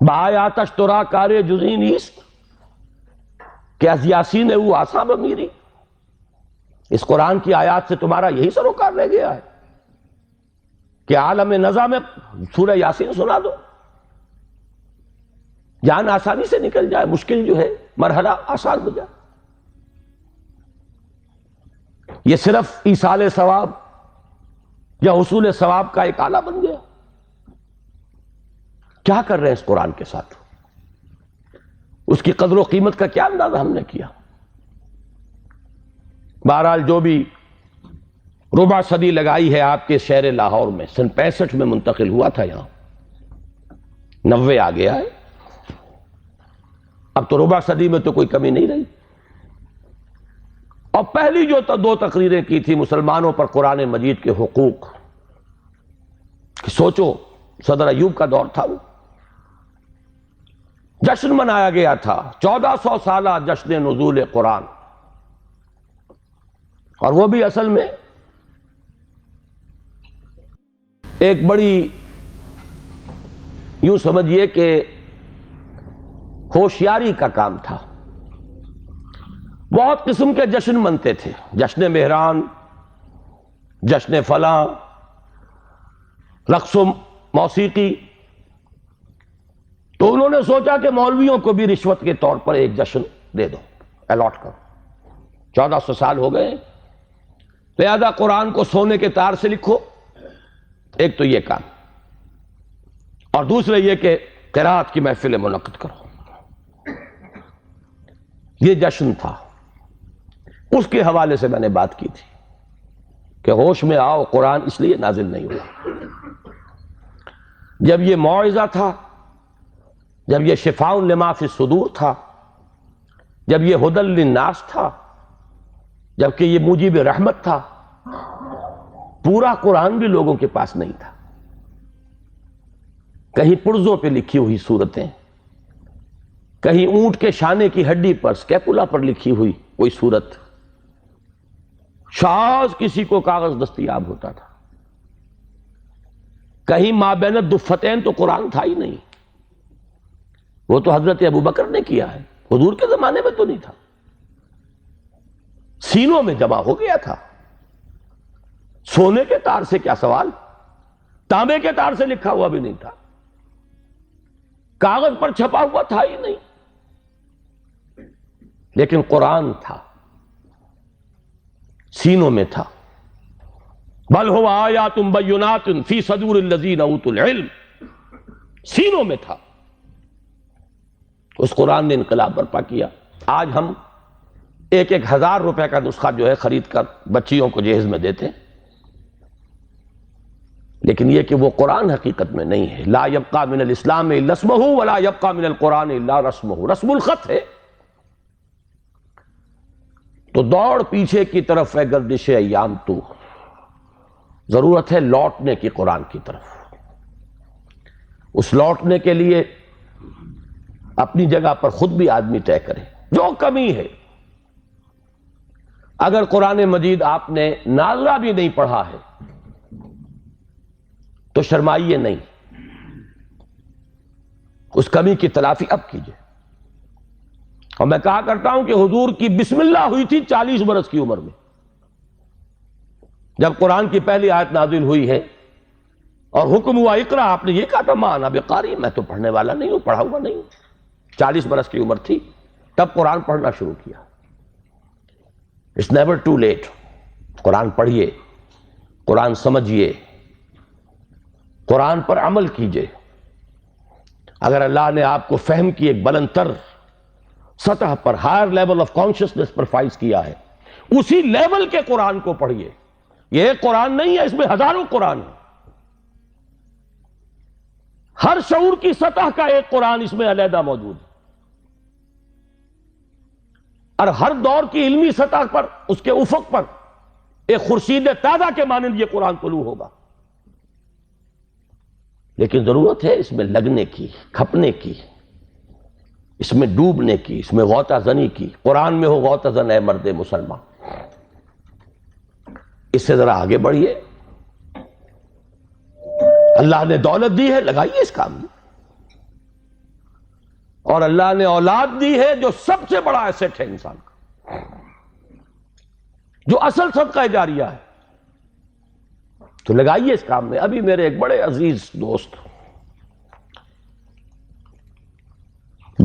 بآیاتش ترا کار جزئی نیست کہ از یاسین او آسا بمیری. اس قرآن کی آیات سے تمہارا یہی سروکار رہ گیا ہے کہ عالم نزا میں سورہ یاسین سنا دو، جان آسانی سے نکل جائے، مشکل جو ہے مرحلہ آسان ہو جائے. یہ صرف ایصال ثواب یا حصول ثواب کا ایک آلہ بن گیا. کیا کر رہے ہیں اس قرآن کے ساتھ؟ اس کی قدر و قیمت کا کیا اندازہ ہم نے کیا؟ بہرحال جو بھی ربع صدی لگائی ہے آپ کے شہر لاہور میں، سن 65 میں منتقل ہوا تھا، یہاں 90 آ گیا ہے. اب تو ربع صدی میں تو کوئی کمی نہیں رہی. اور پہلی جو 2 تقریریں کی تھی مسلمانوں پر قرآن مجید کے حقوق، کہ سوچو صدر ایوب کا دور تھا، وہ جشن منایا گیا تھا، 1400 سالہ جشن نزول قرآن. اور وہ بھی اصل میں ایک بڑی یوں سمجھیے کہ ہوشیاری کا کام تھا. بہت قسم کے جشن منتے تھے، جشن مہران، جشن فلاں، رقص و موسیقی. تو انہوں نے سوچا کہ مولویوں کو بھی رشوت کے طور پر ایک جشن دے دو، الاٹ کرو. 1400 سال ہو گئے، لہذا قرآن کو سونے کے تار سے لکھو. ایک تو یہ کام، اور دوسرے یہ کہ قرات کی محفل منعقد کرو. یہ جشن تھا. اس کے حوالے سے میں نے بات کی تھی کہ ہوش میں آؤ، قرآن اس لیے نازل نہیں ہوا. جب یہ موعظہ تھا، جب یہ شفاء لما فی الصدور تھا، جب یہ ھدی للناس تھا، جبکہ یہ موجب رحمت تھا، پورا قرآن بھی لوگوں کے پاس نہیں تھا. کہیں پرزوں پہ لکھی ہوئی صورتیں، کہیں اونٹ کے شانے کی ہڈی پر، سکیپولا پر لکھی ہوئی کوئی صورت. شاذ کسی کو کاغذ دستیاب ہوتا تھا. کہیں مابین الدفتین تو قرآن تھا ہی نہیں. وہ تو حضرت ابوبکر نے کیا ہے، حضور کے زمانے میں تو نہیں تھا. سینوں میں جمع ہو گیا تھا. سونے کے تار سے کیا سوال، تانبے کے تار سے لکھا ہوا بھی نہیں تھا، کاغذ پر چھپا ہوا تھا ہی نہیں. لیکن قرآن تھا، سینوں میں تھا. بل هو آیات بینات فی صدور الذین اوتوا العلم، سینوں میں تھا. اس قرآن نے انقلاب برپا کیا. آج ہم 1,000 روپے کا نسخہ جو ہے خرید کر بچیوں کو جہیز میں دیتے ہیں، لیکن یہ کہ وہ قرآن حقیقت میں نہیں ہے. لا یبقى من الاسلام الا اسمہ ولا یبقى من القرآن الا رسمہ. رسم الخط ہے. تو دوڑ پیچھے کی طرف ہے گردش ایام تو، ضرورت ہے لوٹنے کی قرآن کی طرف. اس لوٹنے کے لیے اپنی جگہ پر خود بھی آدمی طے کرے جو کمی ہے. اگر قرآن مجید آپ نے ناظرہ بھی نہیں پڑھا ہے تو شرمائیے نہیں، اس کمی کی تلافی اب کیجئے. اور میں کہا کرتا ہوں کہ حضور کی بسم اللہ ہوئی تھی 40 برس کی عمر میں، جب قرآن کی پہلی آیت نازل ہوئی ہے اور حکم ہوا اقرا. آپ نے یہ کہا تھا ما انا بقاری، میں تو پڑھنے والا نہیں ہوں، پڑھا ہوا نہیں ہوں. 40 برس کی عمر تھی تب قرآن پڑھنا شروع کیا. It's never too late. قرآن پڑھیے، قرآن سمجھیے، قرآن پر عمل کیجئے. اگر اللہ نے آپ کو فہم کی ایک بلند تر سطح پر، ہائر لیول آف کانشسنس پر فائز کیا ہے، اسی لیول کے قرآن کو پڑھیے. یہ ایک قرآن نہیں ہے، اس میں ہزاروں قرآن ہیں. ہر شعور کی سطح کا ایک قرآن اس میں علیحدہ موجود ہے. اور ہر دور کی علمی سطح پر، اس کے افق پر ایک خورشید تازہ کے مانند یہ قرآن طلوع ہوگا. لیکن ضرورت ہے اس میں لگنے کی، کھپنے کی، اس میں ڈوبنے کی، اس میں غوطہ زنی کی. قرآن میں ہو غوطہ زن اے مرد مسلمان. اس سے ذرا آگے بڑھیے. اللہ نے دولت دی ہے، لگائیے اس کام میں. اور اللہ نے اولاد دی ہے جو سب سے بڑا ایسٹ ہے انسان کا، جو اصل صدقہ جاریہ ہے، تو لگائیے اس کام میں۔ ابھی میرے ایک بڑے عزیز دوست،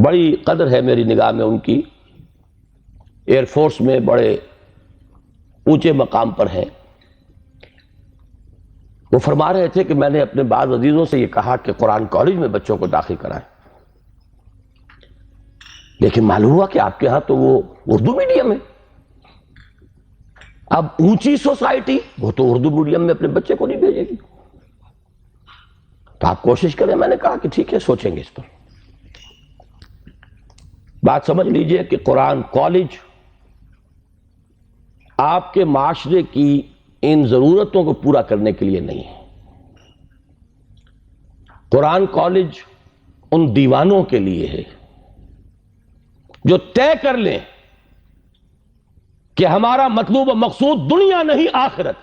بڑی قدر ہے میری نگاہ میں ان کی، ایئر فورس میں بڑے اونچے مقام پر ہیں، وہ فرما رہے تھے کہ میں نے اپنے بعض عزیزوں سے یہ کہا کہ قرآن کالج میں بچوں کو داخل کرائیں، لیکن معلوم ہوا کہ آپ کے ہاں تو وہ اردو میڈیم ہے۔ اب اونچی سوسائٹی وہ تو اردو میڈیم میں اپنے بچے کو نہیں بھیجے گی، تو آپ کوشش کریں۔ میں نے کہا کہ ٹھیک ہے، سوچیں گے اس پر۔ بات سمجھ لیجئے کہ قرآن کالج آپ کے معاشرے کی ان ضرورتوں کو پورا کرنے کے لیے نہیں ہے۔ قرآن کالج ان دیوانوں کے لیے ہے جو طے کر لیں کہ ہمارا مطلوب و مقصود دنیا نہیں آخرت،